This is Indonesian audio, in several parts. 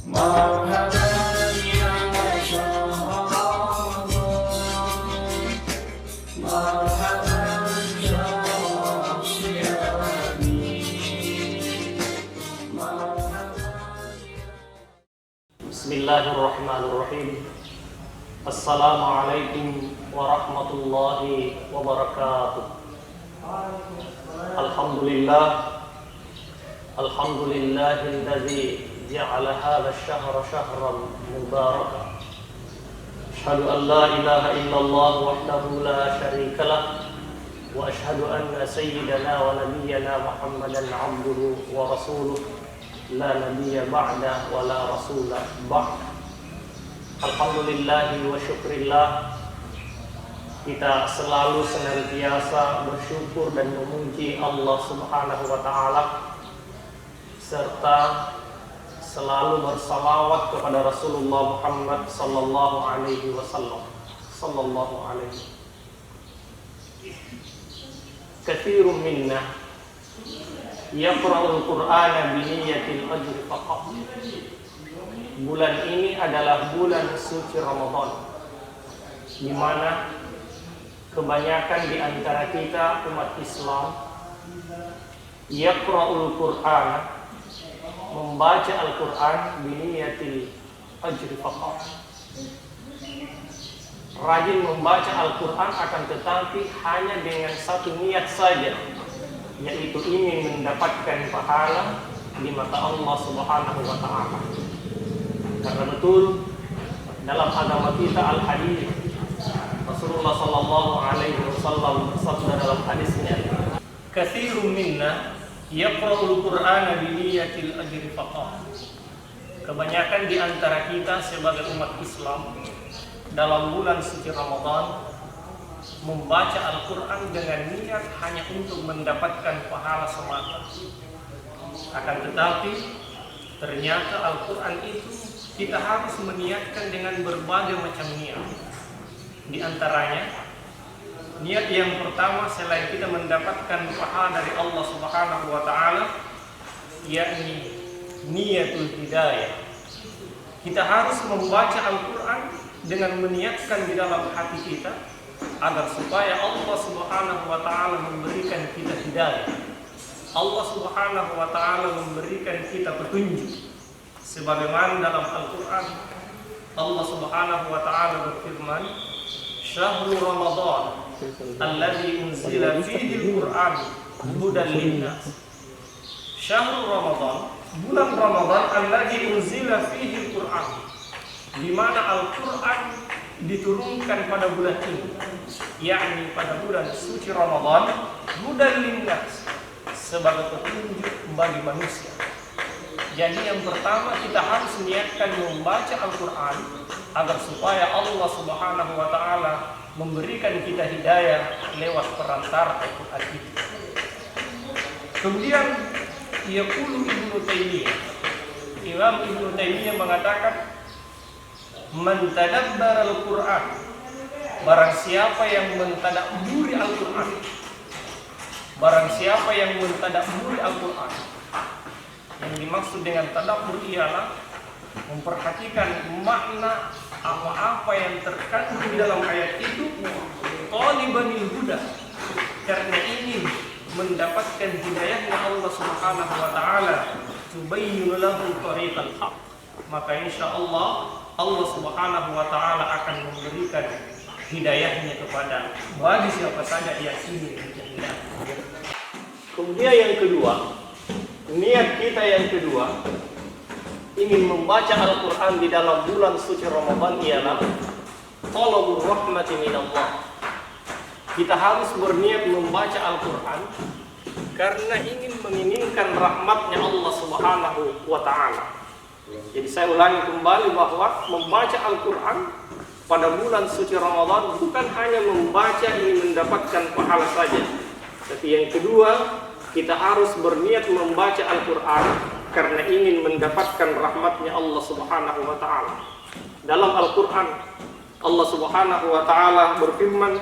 مرحبا يا شهر رمضان مرحبا شهر الصيام مرحبا. بسم الله الرحمن الرحيم. السلام عليكم ورحمة الله وبركاته. الحمد لله الذي جعل هذا الشهر شهرا مباركا. أشهد أن لا إله إلا الله وحده لا شريك له وأشهد أن سيدنا ونبينا محمدا عبده ورسوله لا نبي بعده ولا رسول بعد. Alhamdulillahi wa syukrillah, kita selalu senantiasa bersyukur dan memuji Allah Subhanahu wa ta'ala, serta selalu bersalawat kepada Rasulullah Muhammad sallallahu alaihi wasallam. Katsirun minna yaqra'ul Qur'ana bi niyyatil ajri faqat. Bulan ini adalah bulan suci Ramadan, di mana kebanyakan di antara kita umat Islam yaqra'ul Qur'an, membaca Al-Qur'an biniyatil ajri faqat. Rajin membaca Al-Qur'an, akan tetapi hanya dengan satu niat saja, yaitu ingin mendapatkan pahala di mata Allah Subhanahu wa ta'ala. Karena betul dalam agama kita al-hadis, Rasulullah sallallahu alaihi wasallam bersabda dalam hadisnya, "Katsirun minna yaqra'ul Qur'ana bi niyyatil ajri faqat." Kebanyakan di antara kita sebagai umat Islam dalam bulan suci Ramadan membaca Al-Qur'an dengan niat hanya untuk mendapatkan pahala semata. Akan tetapi ternyata Al-Qur'an itu kita harus meniatkan dengan berbagai macam niat. Di antaranya, niat yang pertama selain kita mendapatkan pahala dari Allah Subhanahu wa ta'ala, yakni niatul hidayah. Kita harus membaca Al-Quran dengan meniatkan di dalam hati kita agar supaya Allah Subhanahu wa ta'ala memberikan kita hidayah. Allah Subhanahu wa ta'ala memberikan kita petunjuk. Sebagaimana dalam Al-Quran Allah Subhanahu wa ta'ala berfirman, "Syahrul Ramadan alladzi unzila fihi al-Qur'an hudan lin-nas." Syahrul Ramadan, bulan Ramadan alladzi unzila fihi al-Qur'an, di mana Al-Qur'an diturunkan pada bulan ini, yakni pada bulan suci Ramadan, hudan lin-nas, sebagai petunjuk bagi manusia. Jadi yang pertama kita harus niatkan membaca Al-Quran agar supaya Allah Subhanahu wa ta'ala memberikan kita hidayah lewat perantara Al-Quran itu. Kemudian yaqulu Ibnu Taimiyah, Imam Ibnu Taimiyah mengatakan, "Man tadabbara Al-Quran," barang siapa yang mentadabburi Al-Quran, barang siapa yang mentadabburi Al-Quran. Yang dimaksud dengan tadabbur ialah memperhatikan makna apa-apa yang terkandung di dalam ayat itu, talibanil huda, karena ingin mendapatkan hidayahnya Allah Subhanahu wa ta'ala, tubayyinu lahu tariqal haq, maka insyaallah Allah Subhanahu wa ta'ala akan memberikan hidayahnya kepada bagi siapa saja yang ingin hidayah. Kemudian yang kedua, niat kita yang kedua ingin membaca Al-Quran di dalam bulan suci Ramadan ialah talabur rahmati minallah. Kita harus berniat membaca Al-Quran karena ingin menginginkan rahmatnya Allah Subhanahu wa ta'ala. Jadi saya ulangi kembali bahwa membaca Al-Quran pada bulan suci Ramadan bukan hanya membaca ingin mendapatkan pahala saja, tapi yang kedua, kita harus berniat membaca Al-Quran karena ingin mendapatkan rahmatnya Allah Subhanahu wa ta'ala. Dalam Al-Quran, Allah Subhanahu wa ta'ala berfirman,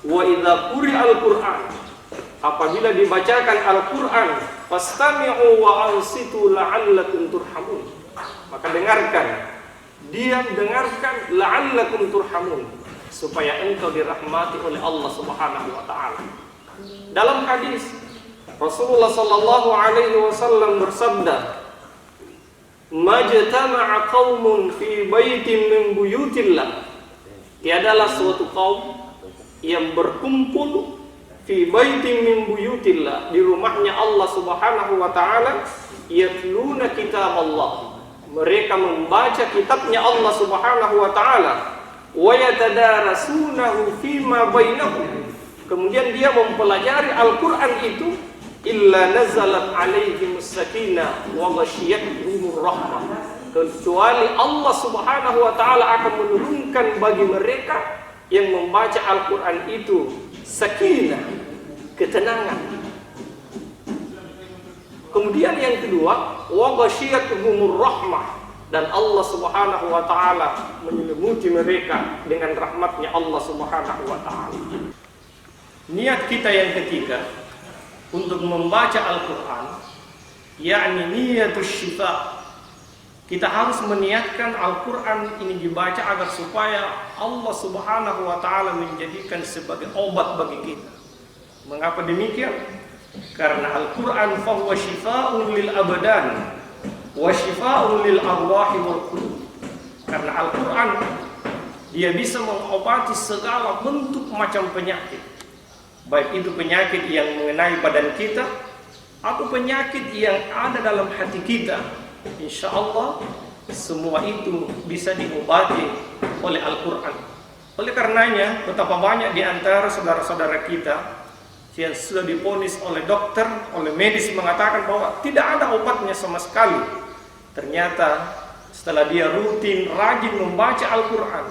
"Wa idza quri'al Qur'an," apabila dibacakan Al-Quran, fastami'u wa ansitu la'allakum turhamun. Maka dengarkan, diam dengarkan, la'allakum turhamun, supaya engkau dirahmati oleh Allah Subhanahu wa taala. Dalam hadis Rasulullah sallallahu alaihi wasallam bersabda, "Majtama'a qaumun fi baitin min buyutillah." Tiadalah suatu kaum yang berkumpul fi baitin min buyutillah, di rumahnya Allah Subhanahu wa taala, yatluna kitab Allah. Mereka membaca kitabnya Allah Subhanahu wa taala, wa yatadarasunahu fima bainahum. Kemudian dia mempelajari Al-Qur'an itu, illa nazalat alaihimus sakinah wa ghasyiyatuhumur rahmah. Kecuali Allah Subhanahu wa taala akan menurunkan bagi mereka yang membaca Al-Qur'an itu sakinah, ketenangan. Kemudian yang kedua, wa ghasyiyatuhumur rahmah, dan Allah Subhanahu wa taala menyelimuti mereka dengan rahmatnya Allah Subhanahu wa taala. Niat kita yang ketiga untuk membaca Al-Qur'an, yakni niyatus syifa. Kita harus meniatkan Al-Qur'an ini dibaca agar supaya Allah Subhanahu wa taala menjadikan sebagai obat bagi kita. Mengapa demikian? Karena Al-Qur'an fahuwa syifaa'un lil abdan wa syifaa'un lil arwahi wal qulub. Karena Al-Qur'an dia bisa mengobati segala bentuk macam penyakit, baik itu penyakit yang mengenai badan kita atau penyakit yang ada dalam hati kita. Insya Allah semua itu bisa diobati oleh Al-Quran. Oleh karenanya betapa banyak di antara saudara-saudara kita yang sudah divonis oleh dokter, oleh medis mengatakan bahwa tidak ada obatnya sama sekali. Ternyata setelah dia rutin rajin membaca Al-Quran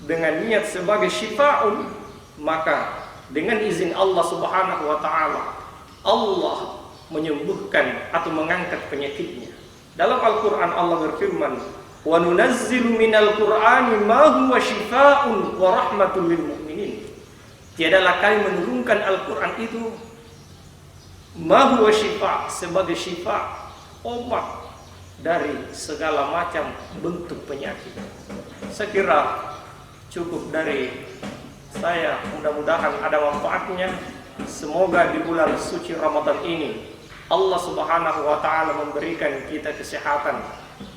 dengan niat sebagai syifa'un, maka dengan izin Allah Subhanahu wa taala, Allah menyembuhkan atau mengangkat penyakitnya. Dalam Al-Qur'an Allah berfirman, "Wa nunazzilu minal Qur'ani ma huwa syifaa'un wa rahmatun lil mu'minin." Tiadalah kami menurunkan Al-Qur'an itu ma huwa syifa', sebagai syifa', obat dari segala macam bentuk penyakit. Saya kira cukup dari saya, mudah-mudahan ada manfaatnya. Semoga di bulan suci Ramadan ini Allah Subhanahu wa taala memberikan kita kesehatan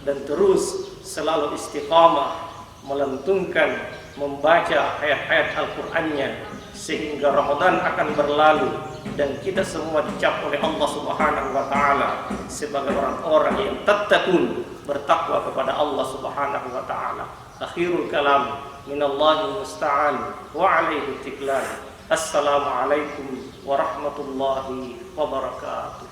dan terus selalu istiqamah melantunkan membaca ayat-ayat Al-Qur'annya, sehingga Ramadan akan berlalu dan kita semua dicap oleh Allah Subhanahu wa taala sebagai orang-orang yang tattaqun, bertakwa kepada Allah Subhanahu wa taala. Akhirul kalam minallahi musta'an wa alaihi tiklan. Assalamualaikum warahmatullahi wabarakatuh.